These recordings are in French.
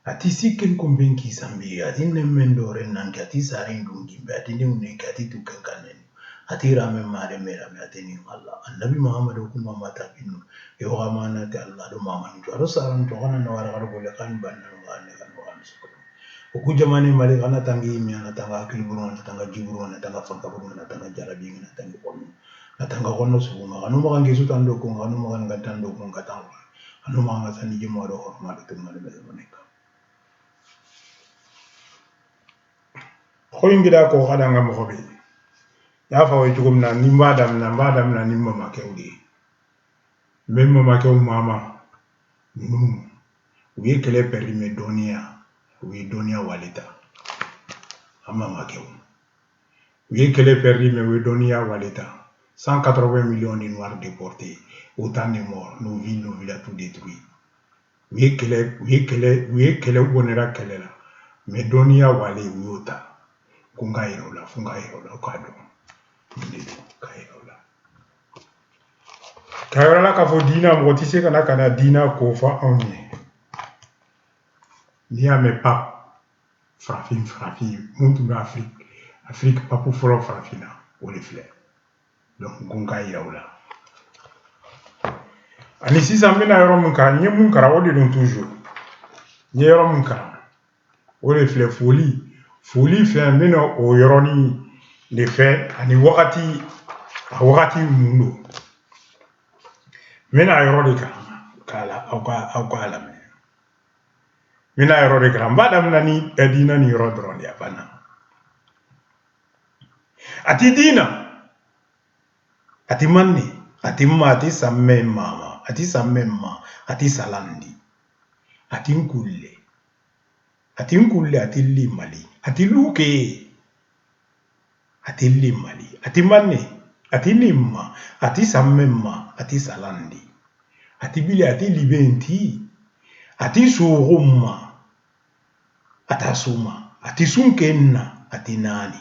ati sikken kumben ki sambi ati nemmendore nanki ati sarin dungi be ati ne ati tuken kanen ati rame mare mera me ati ni Allah annabi Muhammad ko mama ta binu yo amana ta Allah do mama ni to saran to kana na wara ko le kan ban na ngane kan wan sukko ku jamani mali kana tangi mi na tanga kilburu na tanga jiburu na tanga fanka buru na tanga jarabi na tanga kono na tanga kono suma kanu ma ngi su tando ko kanu ma kan tando ko katang anu ma ngasani jimo do ma do tumale be boneka khoyingira ko khada ngam khobe ya fa way tugum na ni mbadam na ni mama kewdi même mama kew mama num wi kele perime donia wi donia walita amma ma kew wi kele perime wi donia walita 180 millions de noirs déportés autant de morts nos villes nos villages tout détruits wi kele wonera kelela mais donia wale wiota fungairo la kado kairo la ka fo dina mo tise kana dina ko fa onye ni ame pap frafi muntu na Afrique papu folo frafina o le fle donc gungairo la ani sisa mina yoro mun kara nye mun kara o de don toujours nye yoro mun kara o le fle folie fait mina o yoro ni le fait ani wakati mundo mina yoro de kala auka alame mina yoro de kala mbada mnani edina ni yoro drone ya bana ati dina ati manni ati ma ati samme mama ati samme ma ati salandi ati nkulle ati limali ati luke ati limali ati manni ati nimma ati samme ma ati salandi ati bile ati libenti ati surumma atasuma ati sunkenna ati nani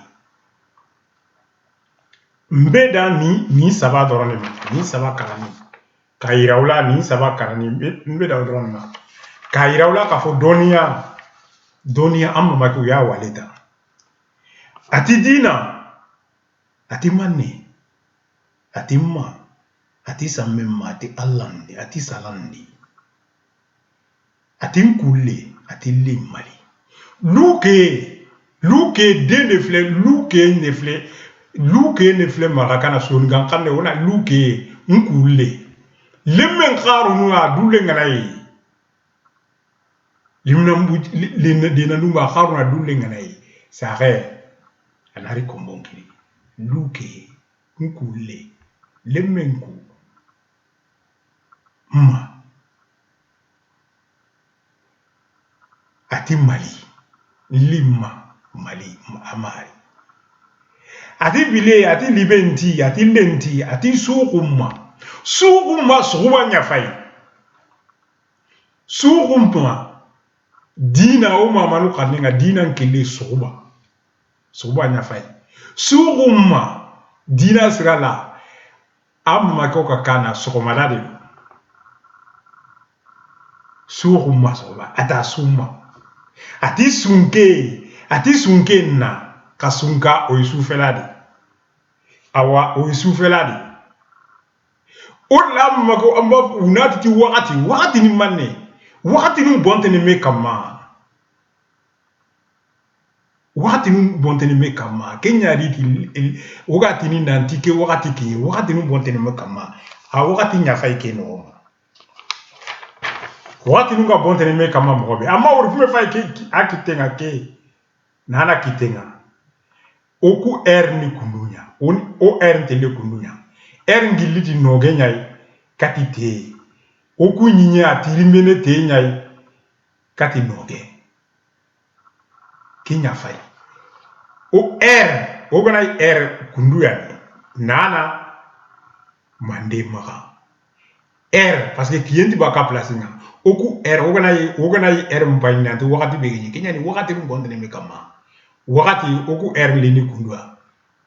mbeda ni saba dorone ni saba karani kairaula ni saba karani mbeda dorone ma kairaula ka fo donia amma ku ya waleta ati dina ati manne ati ma ati sammemma ati allandi ati salandi ati nkulle ati limali luke de ne fle marakana songan kanne wona luke nkulle lemmen kharu nu adulle nganayi limna mbu dina numba kharu na dulle nganayi saxe anari kombonki luke nkulle lemmen ku ma ati mali limma mali amari ati bile ati libenti ati lenti ati suqumma suquba nyafai suqumma dina o mamalu kaninga dina nkele suquba nyafai suqumma dina sirala amma ko kana suqumalade suqumma soba ata summa ati sunke na kasunka o isufeladi awa o isufeladi o la mako amba unati ti wakati ni manne wakati ni bonte ni mekama kenya riti wakati ni nantike wakati ni bonte ni mekama a wakati nyafai ke no wakati ni bonte ni mekama mobe ama o fume fai ke akitenga ke nana kitenga oku ni kundunya o ntele kundunya ngiliti noge nyai katite oku nyinya atirimene te nyai kati noge kinya fai o gana kunduya nana mande maka parce que kienti baka place nga oku o gana mpanya to wakati beginyi kinya ni wakati mbonde ne mekama wakati oku lini kundwa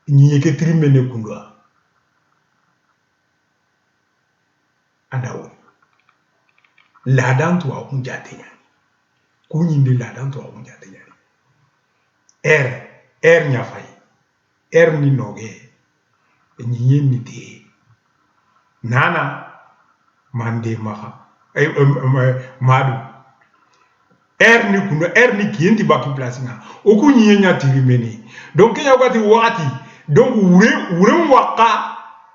nyi ke trimene kundwa andawo la dantu wa kunjatenya kunyinde la dan to awun jate nyani nya fay ni noge ni ni te nana mande maha madu ni kuno ni kiendi baki place nga oku nya tirimeni donc ya wakati donc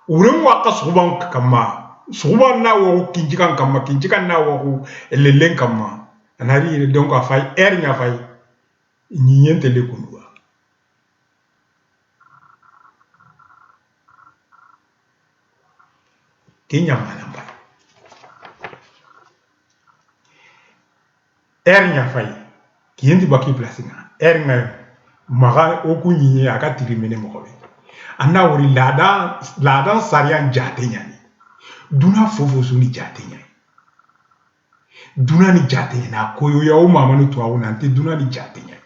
wuren waka suban kama suban na wo kinjikan kama kinjikan na wo lelen kama anari donc afay nya fay nyente le kunwa kenya manamba nya fay kiendi baki place nga nga maga oku nyi aka tirimene mo anna wori ladan sariyan jate nyani duna fofo suni jate nyani duna ni jate na koyo ya o mama no to awuna ante duna ni jate nyani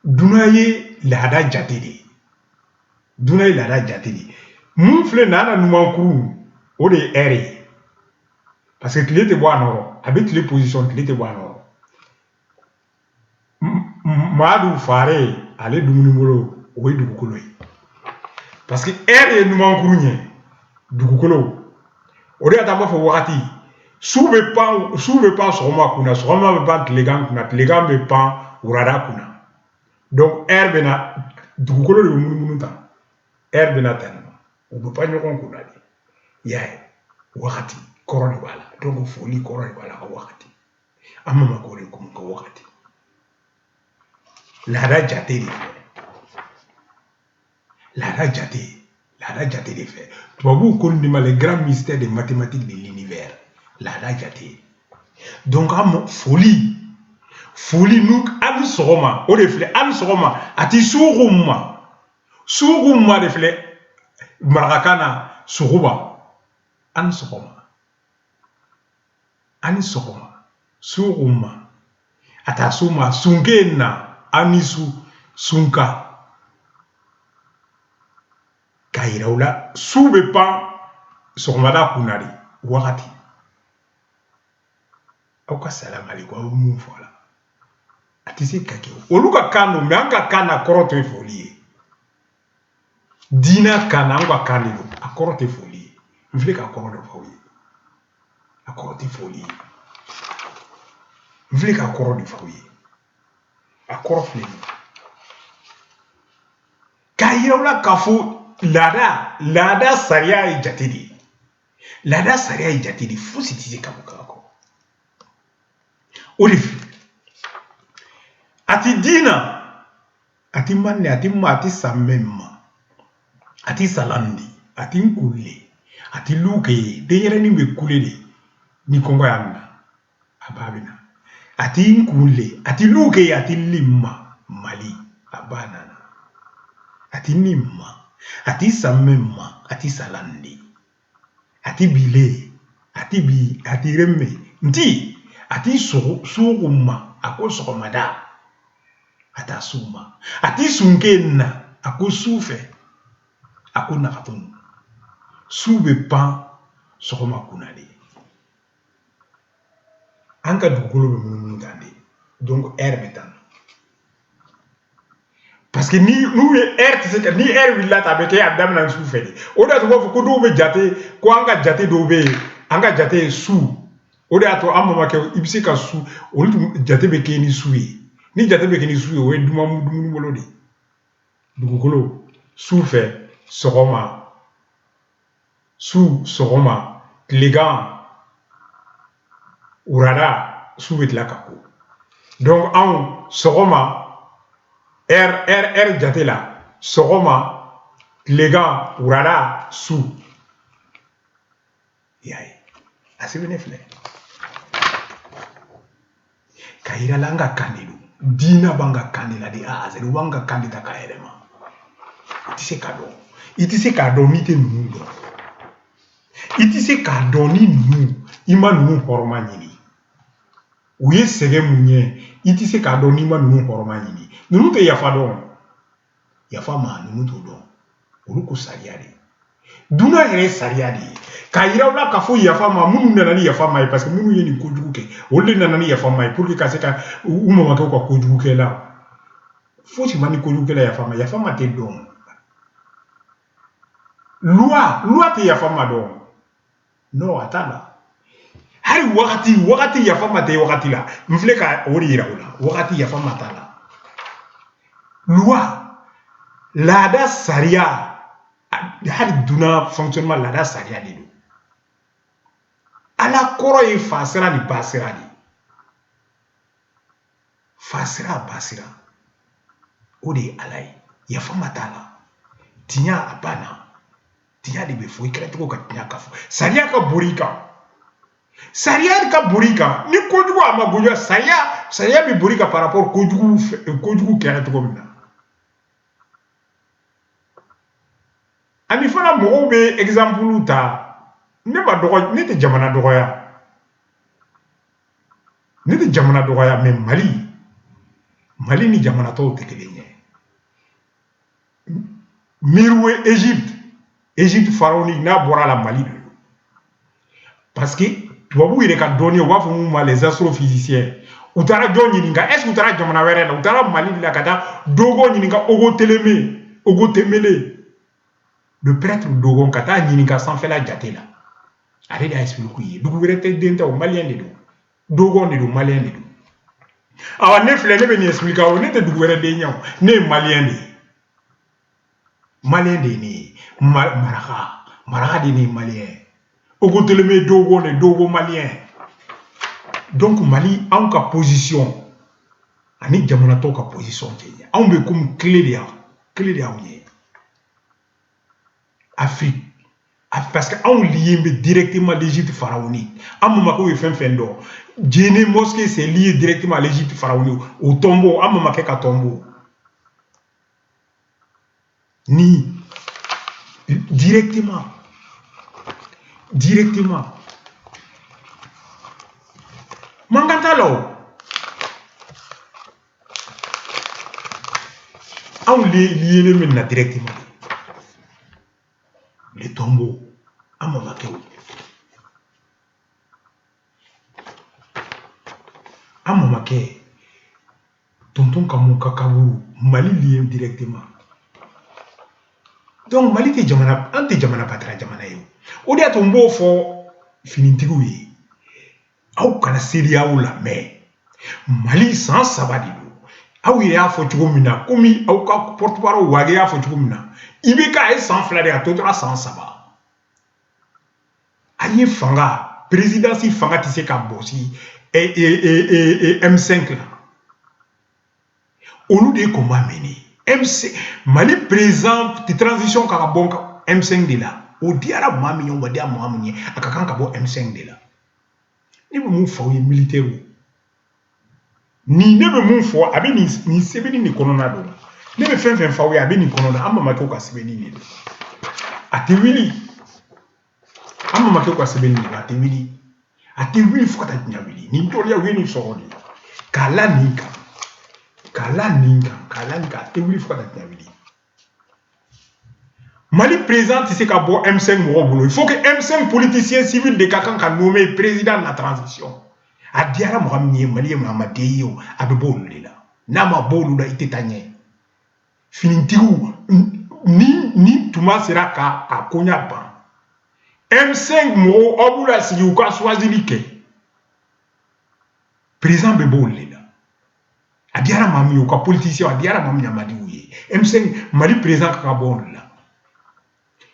duna ye lada jate de mun fle nana numankuru o de ere parce que clé te bois noro avec les positions clé te bois noro madu fare ale dumuni bolo o dugukolo yi parce que ere numankuru nye dugukolo o de atama fo wakati su be pan soma kuna soma be pan tlegan be pan urada kuna donc ere bena dugukolo de munu ta ere bena tan o be pan nyokon kuna di yae wakati koroni bala donc foli koroni bala ka wakati amma ma ko kum ka wakati lada jate de fait tubabu ko ndima les grands mystères des mathématiques de l'univers lada jate donc am folie nous am sogoma o de fle am sogoma ati suruma de fle marakana suruba an sogoma suruma ata suma sungena anisu sunka kairaula sube pa sogomada kunari wakati auka salam alaikum mu fola atisi kake oluka kano mianga kana koroto folie dina kana ngwa kanelo akorote folie mvile ka koroto folie akorote folie mvile ka koroto folie akorote kairaula kafu lada sariya jatidi fo sitise kamukako olive ati dina ati manne ati ma ati samemma ati salandi ati nkule ati luke deyere ni mekule de ni kongo yamna ababina ati nkule ati luke ati limma mali abanana ati nimma ati samemma ati salandi ati bile ati remme nti ati suruma ako sokomada ata suma ati sunkenna ako sufe ako nakatun sube pan sokoma kunali anka dugukolo be mun gande donc herbetan parce que nous ni willa ta beke adam nan su fede o da to ko do be jate ko anga jate do be anga jate su o da to amma make ibisi ka su o jate be ke ni suyi ni jate be ke ni suyi o duma mu molodi dugukolo su fe sogoma tlegan urada su be tlaka ko donc en sogoma jate la sogoma tlegan urada su yayi asibene fle kaira langa kandilu dina banga kandila di azelu banga kandita ka elema itise kado mite nundo itise kado ni nu ima nu horoma nyini uye sege munye itise kado ni ima nu horoma nyini nunu te yafa don yafa ma nunu to don olu ko sariya de Duna yɛrɛ sariya de ye k'a yira u la k'a fɔ yafa ma minnu nana ni yafa ma ye parce que minnu ye nin kojugu kɛ olu de nana ni yafa ma ye pour que ka se ka u mamakɛw ka kojugu kɛ la fosi ma ni kojugu kɛla yafa ma tɛ dɔn loi tɛ yafa ma dɔn non a t'a la hali wagati yafa ma tɛ wagati la n filɛ ka o de yira o la wagati yafa ma t'a la loi laada sariya hali duna fonctionnement laada sariya de don ala kɔrɔ ye fasira ni basira de fasira basira o de ye ala ye yafa ma t'a la tiɲɛ a banna tiɲɛ de bɛ fɔ i kɛra cogo ka tiɲɛ ka fɔ sariya ka bori i kan sariya ka bori i kan ni kojugu a ma bonya sariya bɛ bori i kan par rapport kojugu kɛra cogo min na ani fana mɔgɔw bɛ exemple ta ne tɛ jamana dɔgɔya mais Mali ni jamana tɔw tɛ kelen ye miiriwe Égypte pharaonique n'a bɔra la Mali de don parce que tubabu yɛrɛ ka dɔnni u b'a fɔ mun ma les astrophysiciens u taara jɔn ɲininka est ce que u taara jamana wɛrɛ la u taara Mali de la ka taa Dogo ɲininka Ogo Temele le prêtre Dogon ka taa ɲininka sanfɛla jate la ale de y'a expliqué u ye dugu wɛrɛ tɛ den tɛ o maliyɛn de don Dogon de don maliyɛn de don awa ne filɛ ne bɛ nin expliqué aw ne tɛ dugu wɛrɛ den ɲɛ o ne ye maliyɛn de ye maliyɛn de ye ne ye maraka de ye ne ye maliyɛn Ogo Temele Dogon de Dogo maliyɛn donc Mali anw ka position ani jamana tɔw ka position tɛ ɲɛ anw bɛ comme clé de y'anw ye Afrique parce que anw lié bɛ directement l'Égypte pharaonique an mamakɛw ye fɛn fɛn dɔn Djenné mosquée c'est lié directement à l'Égypte pharaonique au tombeau an mamakɛ ka tombeau ni directement mankan t'a la o anw lié min na directement le tombeau an mamakɛ tonton Kamu ka kaburu Mali lié directement donc Mali tɛ jamana an tɛ jamana patara jamana ye o de y'a to n b'o fɔ finitigiw ye aw kana seri aw la mais Mali san 3 de don aw yɛrɛ y'a fɔ cogo min na komi aw ka porte-parole Wage y'a fɔ cogo min na IBK ye san 2 de a tɔ tora san 3 an ye fanga présidence fanga tɛ se ka bɔsi M5 la olu de ye combat mené Mali président de transition ka bɔ M5 de la o diyara maa min ye o ma diya maa min ye a ka kan ka bɔ M5 de la ne bɛ mun fɔ aw ye militaire ni ne bɛ mun fɔ a bɛ nin sɛbɛnni de kɔnɔna don ne bɛ fɛn fɛn fɔ aw ye a bɛ nin kɔnɔna an mamakɛw ka sɛbɛnni de don a tɛ wuli an mamakɛw ka sɛbɛnni de don a tɛ wuli fo ka taa diɲɛ wuli nin tɔɔrɔya u ye nin sɔrɔ de k'a la nin kan a tɛ wuli fo ka taa diɲɛ wuli Mali président tɛ se ka bɔ M5 mɔgɔw bolo il faut que M5 politicien civil de ka kan ka nommer président de la transition a diyara mɔgɔ min ye Mali ye maa ma den ye o a bɛ bɔ olu de la n'a ma bɔ olu la i tɛ taa ɲɛ finitigiw ni tuma sera k'a koɲa ban M5 mɔgɔw aw b'u lasigi u ka choisili kɛ président bɛ bɔ olu de la a diyara maa min ye u ka politicien a diyara maa min ye a ma di u ye M5 Mali président ka bɔ olu la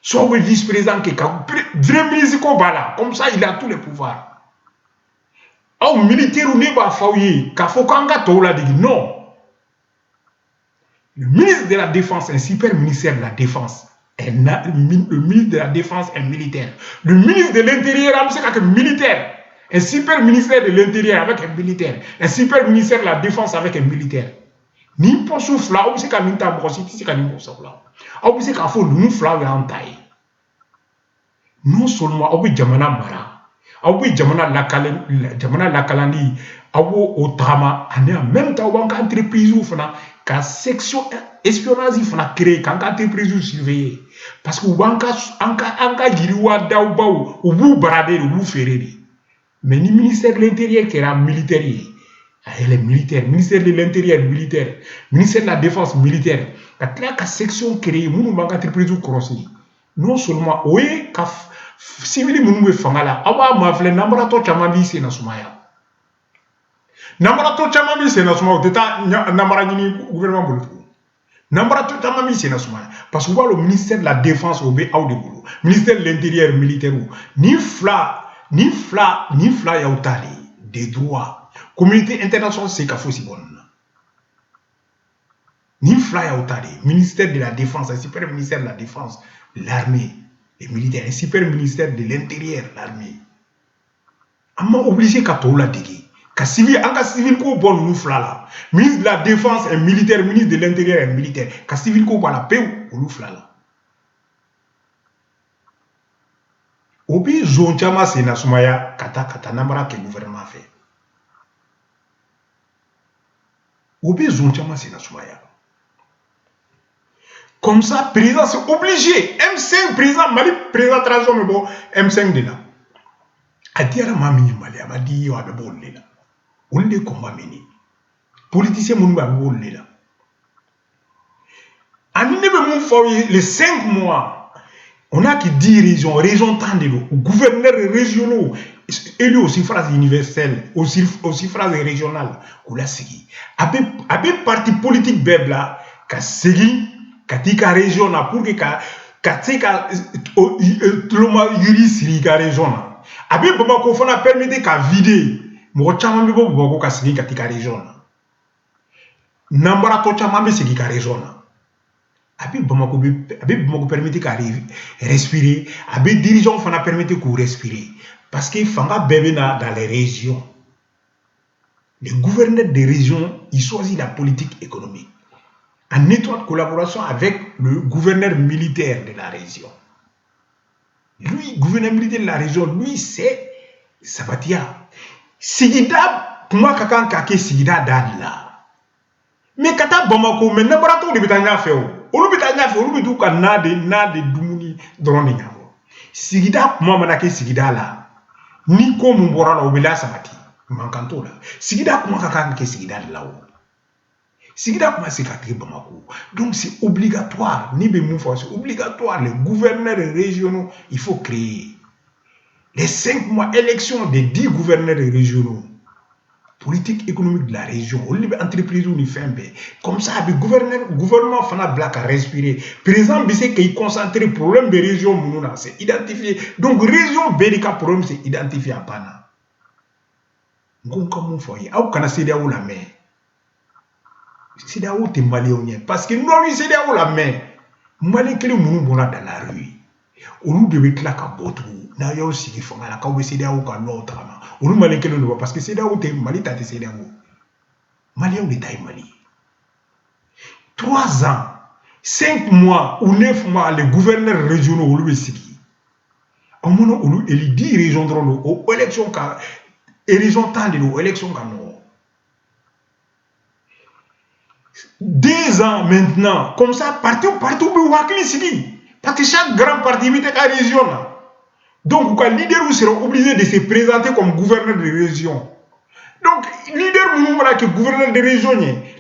soit le vice-président qui est vrai ministre comme ça il a tous les pouvoirs aw militaire ne b'a fɔ aw ye k'a fɔ k'an ka tɔw ladege non le ministre de la défense un super ministère de la défense le ministre de la défense est militaire le ministre de l'intérieur an bɛ se ka kɛ militaire un super ministère de l'intérieur avec un militaire un super ministère de la défense avec un militaire ni poste fila aw bɛ se ka min ta mɔgɔ si tɛ se ka nin poste fila aw bɛ se k'a fɔ ninnu fila y'an ta ye non seulement aw bɛ jamana mara awi jamana lakalani awo otama ane en même temps banque entreprise fana ka section espionnage fana créer kan entreprise surveiller parce que anka giriwa dawbaw ubu barade ubu ferere mais ni ministère de l'intérieur qui era militaire elle est militaire ministère de l'intérieur militaire ministère de la défense militaire ka section créer munu banque entreprise crosser non seulement oui ka civil munu be fangala awa mafle nambara to chama bi sena sumaya nambara to chama bi sena sumaya teta nambara ni gouvernement bolo nambara to chama bi sena sumaya parce que le ministère de la défense au be au de bolo ministère de l'intérieur militaire ni fla ya utali des droits communauté internationale c'est ka fosi bon ni fla ya utali ministère de la défense un super ministère de la défense l'armée les militaires, un super ministère de l'intérieur, l'armée. On obligé qu'à tout la déguer. Qu'à civil, en cas civil, qu'on bon nous flala. Ministre de la défense est militaire, ministre de l'intérieur est militaire. Qu'à civil, qu'on la paix ou nous flala. Obi zonchama c'est na sumaya kata namara que le gouvernement fait. Obi zonchama c'est na sumaya. Comme ça, président, c'est obligé. M5, président, Mali, président, transition, mais bon, M5 de là. A dire à Mami Mali, a dit, on a beau là. On les combat meni. Politicien, on va beau là. En les 5 mois, on a qui dit région tendue, gouverneurs régionaux, élus au suffrage universel, au suffrage régional, ou la sigi. Avec parti politique bébla, qu'a sigi, katika région na pour que katika tloma yuri sirika région na abi Bamako fana permettre ka vider mo chama bibo Bamako ka sigi katika région na nambara to chama be sigi ka région na abi Bamako permettre ka respirer abi dirigeant fana permettre ko respirer parce que fanga bébé na dans les régions les gouverneurs des régions ils choisissent la politique économique en étroite collaboration avec le gouverneur militaire de la région. Lui, gouverneur militaire de la région, lui, c'est Sabatia. Sigida, comment kakan kake Sigida dadla. Mais kata Bamako, mais n'importe où de Betania fait. Olu Betania fait, olu Betou na de Dumuni drone nyavo. Sigida, comment manake Sigida là. Ni ko mumbora la obela Sabati. Mankanto là. Sigida, comment kakan kake Sigida là. Sigida commence à créer Bamako. Donc c'est obligatoire. C'est obligatoire. Les gouverneurs régionaux, il faut créer. Les 5 mois, élection des 10 gouverneurs régionaux. Politique économique de la région. On libère entreprise ou fait un peu. Comme ça, le gouvernement fana black à respirer. Président Bissé qui concentre le problème des régions, c'est identifié. Donc région Bérika problème, c'est identifié à Pana. Donc comme on fait, au Canada, où la main. C'est là où tu es malien. Parce que nous, c'est là où la main. Malien qui est dans la rue. On nous devait claquer à botre. N'a pas aussi qui font la cause c'est là où qu'on l'autre. On nous malien qui est parce que c'est là où tu es malien, c'est là où. Malien de taille Mali. 3 ans, 5 mois ou 9 mois, les gouverneurs régionaux ont eu sigi. Au moment où ils disent région de l'eau, élection et région tendue aux élections canons. 2 ans maintenant, comme ça, partout, parce que chaque grand parti est à la région. Donc, les leaders seront obligés de se présenter comme gouverneur de région. Donc, leader qui est gouverneur de région,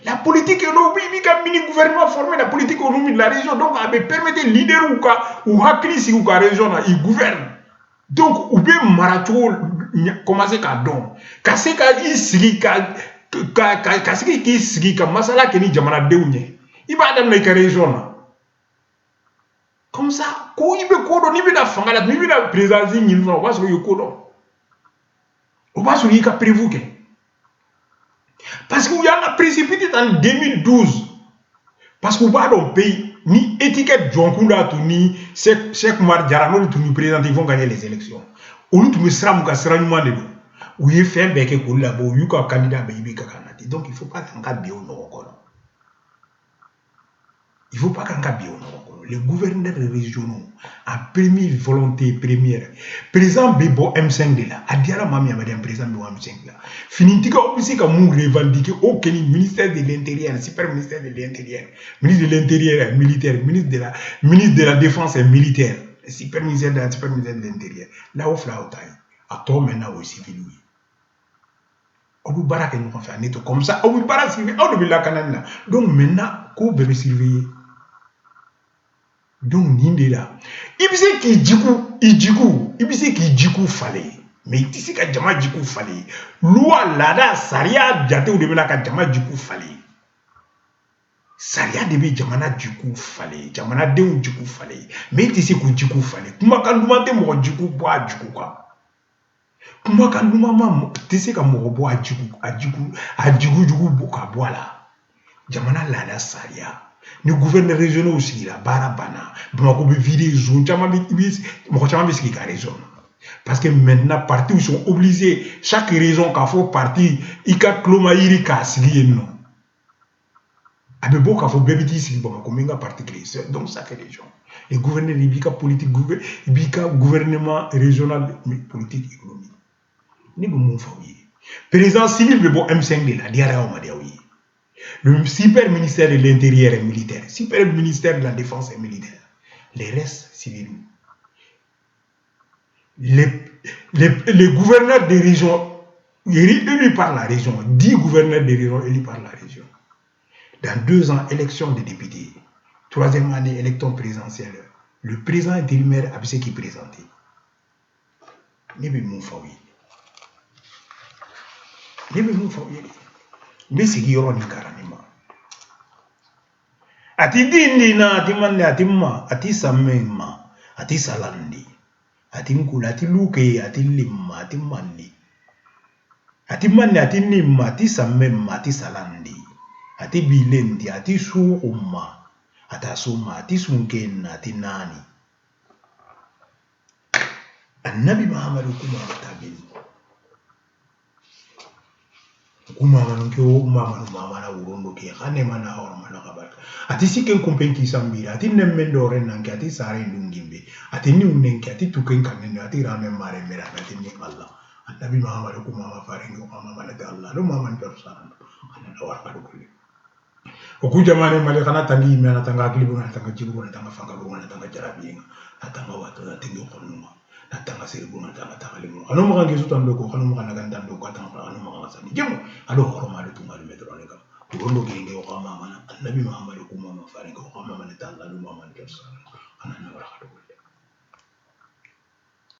la politique économique, mini-gouvernement formé la politique économique de la région. Donc, elle permet aux leaders ou à la région, ils gouvernent. Donc, ou bien marathon commencer à don. Casser kasi ki sigi ka masala ke ni jamana deunye iba adam na région comme ça ko ibe ko do ni bi da fangala ni bi da président ni no ba so yoko do o ba so yika prévu ke parce que il y a précipité en 2012 parce que ba do pays ni étiquette jonkunda to ni Cheikh Oumar Diarra no to ni président ils vont gagner les élections on nous sera mu ka sera ni mande do ou il fait un bec pour la boue, il y a un candidat baby kakanati. Donc il ne faut pas qu'un cas bio non. Il ne faut pas qu'un cas bio non. les gouverneurs régionaux, à première volonté première, président Bebo M5 de là, à Diara Mami Amadien, président Bebo M5 là, Finitika aussi comme nous revendiquer aucun ministère de l'Intérieur, super ministère de l'Intérieur, ministre de l'Intérieur militaire, ministre de la Défense militaire, super ministère de l'Intérieur, là où fla taille, à toi maintenant aussi civil. On peut barraquer nous faire netto comme ça, on peut barraquer civil, on peut la canane. Donc maintenant, qu'on peut surveiller. Donc ninde là, ibise qui jiku, ibise qui jiku fallait. Mais ici ka jama jiku fallait. Loi lada saria jate ou de la ka jama jiku fallait. Saria de jamana jiku fallait, jamana de ou jiku fallait. Mais ici ku jiku fallait. Kuma kan dumante mo jiku boa jiku quoi. Kuma kan dumama tisi ka mo boa jiku jiku boka boa là. Jamana lada saria. Nous gouverneurs régionaux aussi là, barabana, Bamako be vider zone, raison. Parce que maintenant, partis sont obligés, chaque région qu'a fait parti, il y a Klomaïri Kasli non. Abebo qu'a fait bébé si Bamako menga parti créé, donc ça fait région. Les gouverneurs, il y a politique, il y a gouvernement régional, politique économique. Ni bon faouye. Président civil, mais bon M5 de la diarra au Madiaoui. Le super ministère de l'Intérieur est militaire. Super ministère de la Défense est militaire. Les restes civils. Les gouverneurs des régions, élus par la région, 10 gouverneurs des régions élus par la région. Dans 2 ans, élection des députés. 3e année, élection présidentielle. Le président intérimaire a ce qui est présenté. Mais c'est qui aura une carrément. Ati dindi na ati mande ati ma ati samema ati salandi ati mkula ati luke ati limma ati mandi ati mande ati nimma ati samema ati salandi ati bilendi ati suuma ati asuma ati sunkenna ati nani Annabi Muhammad kuma tabin kuma manunke mama na urondo ke khane mana horma na kabar ati siken kompen ki sambira ati nemme ndore nanke ati sare ndungimbe ati ni unenke ati tuken kanene ati rame mare mera ati ni Allah Annabi Muhammad kuma ma faringo mama mana ta Allah no mama ntar sana ana na warka do kulli o ku jamane male kana tangi me na tanga klibu na tanga jibu na tanga fanga bu na tanga jarabi na tanga wato na tingo konuma na tanga seribu na tanga takalimu ano mo kangi sutan do ko ano mo kana ganda do ko tanga ano mo kana sani jemu alo horoma do tunga do metro ne kam urondo genge o kama mana Annabi Muhammad kuma ma faringo kama mana ta Allah no mama ntar sana